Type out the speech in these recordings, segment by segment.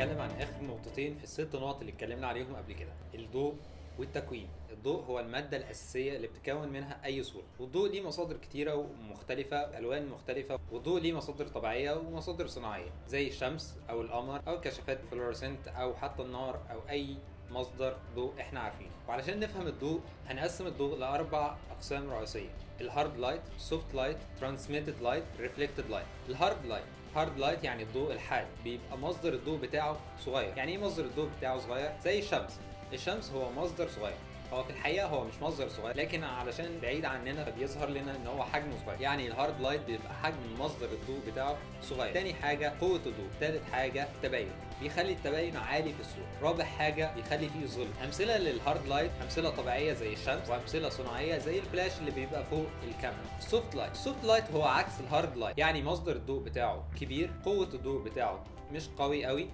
هنتكلم عن اخر نقطتين في الست نقط اللي اتكلمنا عليهم قبل كده: الضوء والتكوين. الضوء هو المادة الأساسية اللي بتكون منها أي صورة، والضوء ليه مصادر كتيرة ومختلفة، ألوان مختلفة، والضوء ليه مصادر طبيعية ومصادر صناعية زي الشمس أو القمر أو الكشافات فلورسنت أو حتى النار أو أي مصدر ضوء احنا عارفينه. وعلشان نفهم الضوء هنقسم الضوء لأربع أقسام رئيسية: الهارد لايت، سوفت لايت، ترانسميتد لايت، ريفلكتد لايت. الهارد لايت، هارد لايت يعني الضوء الحاد، بيبقى مصدر الضوء بتاعه صغير. يعني ايه مصدر الضوء بتاعه صغير؟ زي الشمس. الشمس هو مصدر صغير، هو في الحقيقه هو مش مصدر صغير، لكن علشان بعيد عننا فبيظهر لنا ان هو حجمه صغير. يعني الهارد لايت بيبقى حجم مصدر الضوء بتاعه صغير. تاني حاجه قوه الضوء. تالت حاجه التباين، بيخلي التباين عالي في الصوره. رابع حاجه بيخلي فيه ظل. امثله للهارد لايت امثله طبيعيه زي الشمس، وامثله صناعيه زي الفلاش اللي بيبقى فوق الكاميرا. السوفت لايت، السوفت لايت هو عكس الهارد لايت، يعني مصدر الضوء بتاعه كبير، قوه الضوء بتاعه مش قوي قوي.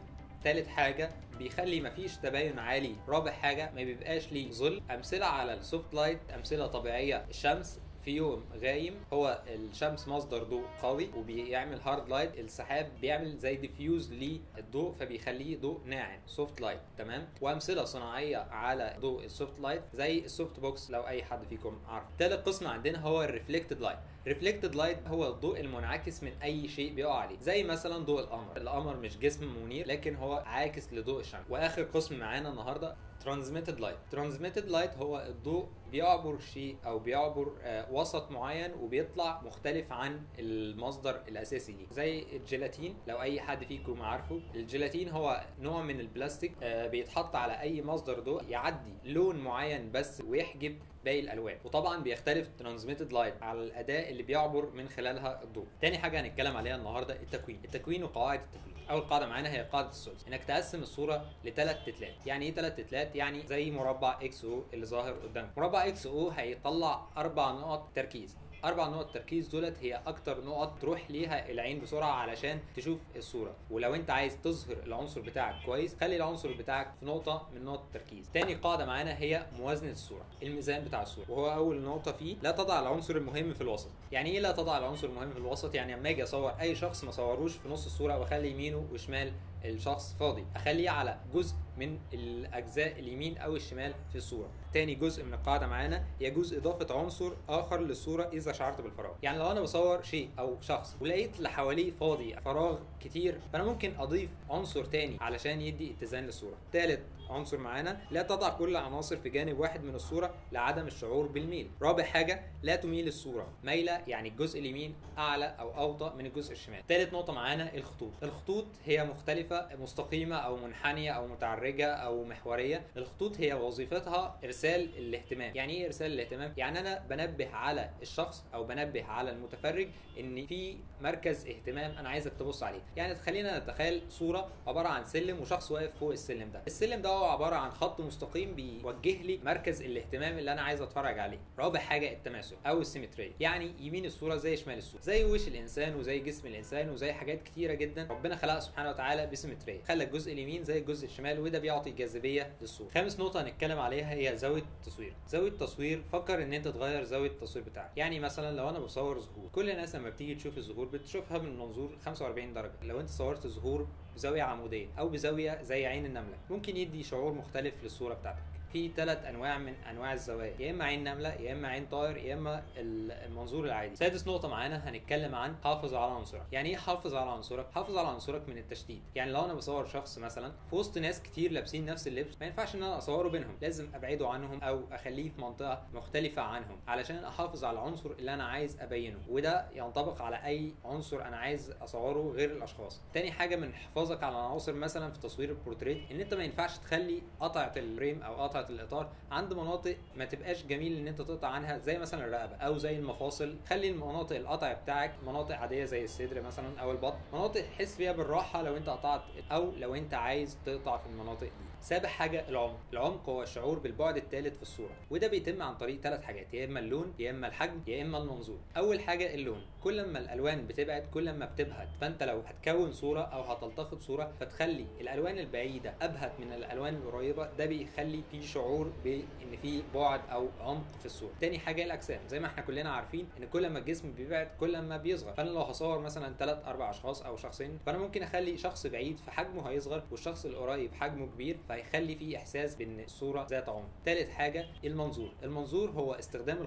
تالت حاجة بيخلي مفيش تباين عالي. رابع حاجة ما بيبقاش ليه ظل. أمثلة على السوفت لايت أمثلة طبيعية: الشمس في يوم غايم، هو الشمس مصدر ضوء قوي وبيعمل هارد لايت. السحاب بيعمل زي ديفيوز للضوء فبيخليه ضوء ناعم، سوفت لايت. تمام. وامثله صناعيه على ضوء السوفت لايت زي السوفت بوكس لو اي حد فيكم عارف. ثالث قسم عندنا هو الريفلكتد لايت. ريفلكتد لايت هو الضوء المنعكس من اي شيء بيقع عليه، زي مثلا ضوء القمر. القمر مش جسم منير لكن هو عاكس لضوء الشمس. واخر قسم معانا النهارده ترانسميتد لايت. ترانسميتد لايت هو الضوء بيعبر شيء او بيعبر وسط معين وبيطلع مختلف عن المصدر الاساسي ليه، زي الجيلاتين لو اي حد فيكم عارفه. الجيلاتين هو نوع من البلاستيك بيتحط على اي مصدر ضوء يعدي لون معين بس ويحجب باقي الالوان. وطبعا بيختلف ترانسميتد لايت على الاداه اللي بيعبر من خلالها الضوء. تاني حاجه هنتكلم عليها النهارده التكوين. التكوين وقواعد التكوين. اول قاعده معانا هي قاعده الثلث، انك تقسم الصوره لثلاث تتلات. يعني ايه ثلاث تتلات؟ يعني زي مربع اكس او اللي ظاهر قدامك. مربع اكس او هيطلع 4 نقط تركيز. 4 نقط تركيز دولت هي اكتر نقط تروح ليها العين بسرعه علشان تشوف الصوره. ولو انت عايز تظهر العنصر بتاعك كويس خلي العنصر بتاعك في نقطه من نقط التركيز. تاني قاعده معانا هي موازنه الصوره، الميزان بتاع الصوره، وهو اول نقطه فيه: لا تضع العنصر المهم في الوسط. يعني ايه لا تضع العنصر المهم في الوسط؟ يعني اما اجي اصور اي شخص ما اصوروش في نص الصوره واخلي يمينه وشمال الشخص فاضي، اخليه على جزء من الاجزاء اليمين او الشمال في الصوره. تاني جزء من القاعده معانا يجوز اضافه عنصر اخر للصوره اذا شعرت بالفراغ. يعني لو انا بصور شيء او شخص ولقيت اللي حواليه فاضي، فراغ كتير، فانا ممكن اضيف عنصر تاني علشان يدي اتزان للصوره. تالت عنصر معانا: لا تضع كل العناصر في جانب واحد من الصوره لعدم الشعور بالميل. رابع حاجه: لا تميل الصوره ميله، يعني الجزء اليمين اعلى او اوطى من الجزء الشمال. تالت نقطه معانا الخطوط. الخطوط هي مختلفه، مستقيمه او منحنيه او متعرجه او محوريه. الخطوط هي وظيفتها ارسال الاهتمام. يعني ايه ارسال الاهتمام؟ يعني انا بنبه على الشخص او بنبه على المتفرج ان في مركز اهتمام انا عايزك تبص عليه. يعني خلينا نتخيل صوره عباره عن سلم وشخص واقف فوق السلم ده. السلم ده هو عباره عن خط مستقيم بيوجه لي مركز الاهتمام اللي انا عايز اتفرج عليه. رابع حاجه التماثل او السيمتريه، يعني يمين الصوره زي شمال الصوره، زي وش الانسان وزي جسم الانسان وزي حاجات كتيره جدا ربنا خلقها سبحانه وتعالى بسيمتريه، خلى الجزء اليمين زي الجزء الشمال، وده بيعطي جاذبيه للصوره. خامس نقطه هنتكلم عليها هي زاويه التصوير. زاويه التصوير، فكر ان انت تغير زاويه التصوير بتاعك. يعني مثلا لو انا بصور زهور، كل الناس لما بتيجي تشوف الزهور بتشوفها من منظور 45 درجه. لو انت صورت زهور بزاويه عموديه او بزاويه زي عين النمله ممكن يدي شعور مختلف للصوره بتاعتك. في 3 انواع من انواع الزوايا: يا اما عين نمله، يا اما عين طائر، يا اما المنظور العادي. سادس نقطه معانا هنتكلم عن حافظ على عنصرك. يعني ايه حافظ على عنصرك؟ حافظ على عنصرك من التشتيت. يعني لو انا بصور شخص مثلا في وسط ناس كتير لابسين نفس اللبس، ما ينفعش ان انا اصوره بينهم، لازم ابعده عنهم او اخليه في منطقه مختلفه عنهم علشان احافظ على العنصر اللي انا عايز ابينه، وده ينطبق على اي عنصر انا عايز اصوره غير الاشخاص. تاني حاجه من حفاظك على العناصر مثلا في تصوير البورتريت ان انت ما ينفعش تخلي قطعه الفريم او قطعه الاطار عند مناطق ما تبقاش جميل ان انت تقطع عنها، زي مثلا الرقبه او زي المفاصل. خلي المناطق القطع بتاعك مناطق عاديه زي الصدر مثلا او البطن، مناطق تحس فيها بالراحه لو انت قطعت او لو انت عايز تقطع في المناطق دي. سابع حاجه العمق هو الشعور بالبعد الثالث في الصوره، وده بيتم عن طريق 3 حاجات، يا اما اللون يا اما الحجم يا اما المنظور. اول حاجه اللون، كل ما الالوان بتبعد كل ما بتبهت، فانت لو هتكون صوره او هتلتقط صوره فتخلي الالوان البعيده ابهت من الالوان القريبه، ده بيخلي في شعور بان في بعد او عمق في الصوره. تاني حاجه الاجسام، زي ما احنا كلنا عارفين ان كل ما الجسم بيبعد كل ما بيصغر، فانا لو هصور مثلا 3 4 اشخاص او شخصين، فانا ممكن اخلي شخص بعيد فحجمه هيصغر والشخص القريب حجمه كبير، فهيخلي فيه احساس بان الصوره ذات عمق. ثالث حاجه المنظور هو استخدام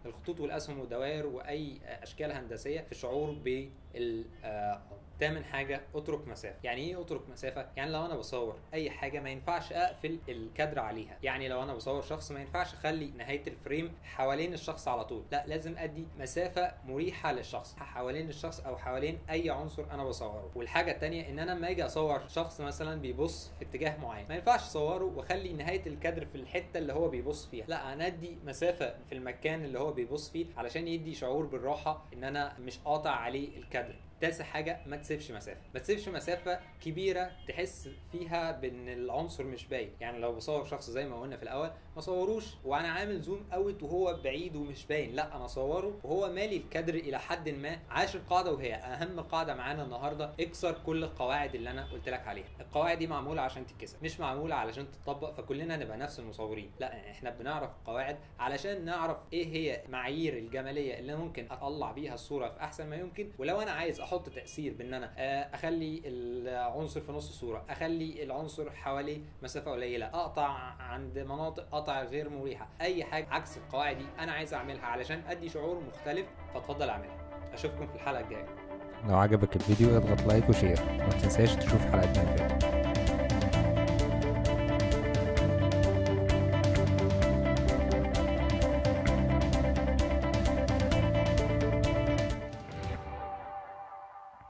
الخطوط والاسهم والدوائر واي اشكال هندسيه في الشعور بالعمق. تامن حاجه اترك مسافه. يعني ايه اترك مسافه؟ يعني لو انا بصور اي حاجه ما ينفعش اقفل الكادر عليها، يعني لو انا بصور شخص ما ينفعش اخلي نهايه الفريم حوالين الشخص على طول، لا لازم ادي مسافه مريحه للشخص حوالين الشخص او حوالين اي عنصر انا بصوره. والحاجه الثانيه ان انا لما اجي اصور شخص مثلا بيبص في اتجاه معين، ما ينفعش اصوره واخلي نهايه الكادر في الحته اللي هو بيبص فيها، لا انا ادي مسافه في المكان اللي هو بيبص فيه علشان يدي شعور بالراحه ان انا مش قاطع عليه الكادر. تاسع حاجه ما تسيبش مسافه كبيره تحس فيها بان العنصر مش باين. يعني لو بصور شخص زي ما قلنا في الاول، ما صوروش وانا عامل زوم اوت وهو بعيد ومش باين، لا انا صوره وهو مالي الكادر الى حد ما. عاشر قاعده وهي اهم قاعده معانا النهارده، اكسر كل القواعد اللي انا قلت لك عليها. القواعد دي معموله عشان تتكسر، مش معموله علشان تطبق فكلنا نبقى نفس المصورين، لا احنا بنعرف القواعد علشان نعرف ايه هي معايير الجماليه اللي ممكن اطلع بيها الصوره في احسن ما يمكن. ولو انا عايز احط تاثير بان انا اخلي العنصر في نص الصوره، اخلي العنصر حواليه مسافه قليله، اقطع عند مناطق قطع غير مريحه، اي حاجه عكس القواعد دي انا عايز اعملها علشان ادي شعور مختلف، فاتفضل اعملها. اشوفكم في الحلقه الجايه. لو عجبك الفيديو اضغط لايك وشير، وما تنساش تشوف حلقتنا اللي فاتت.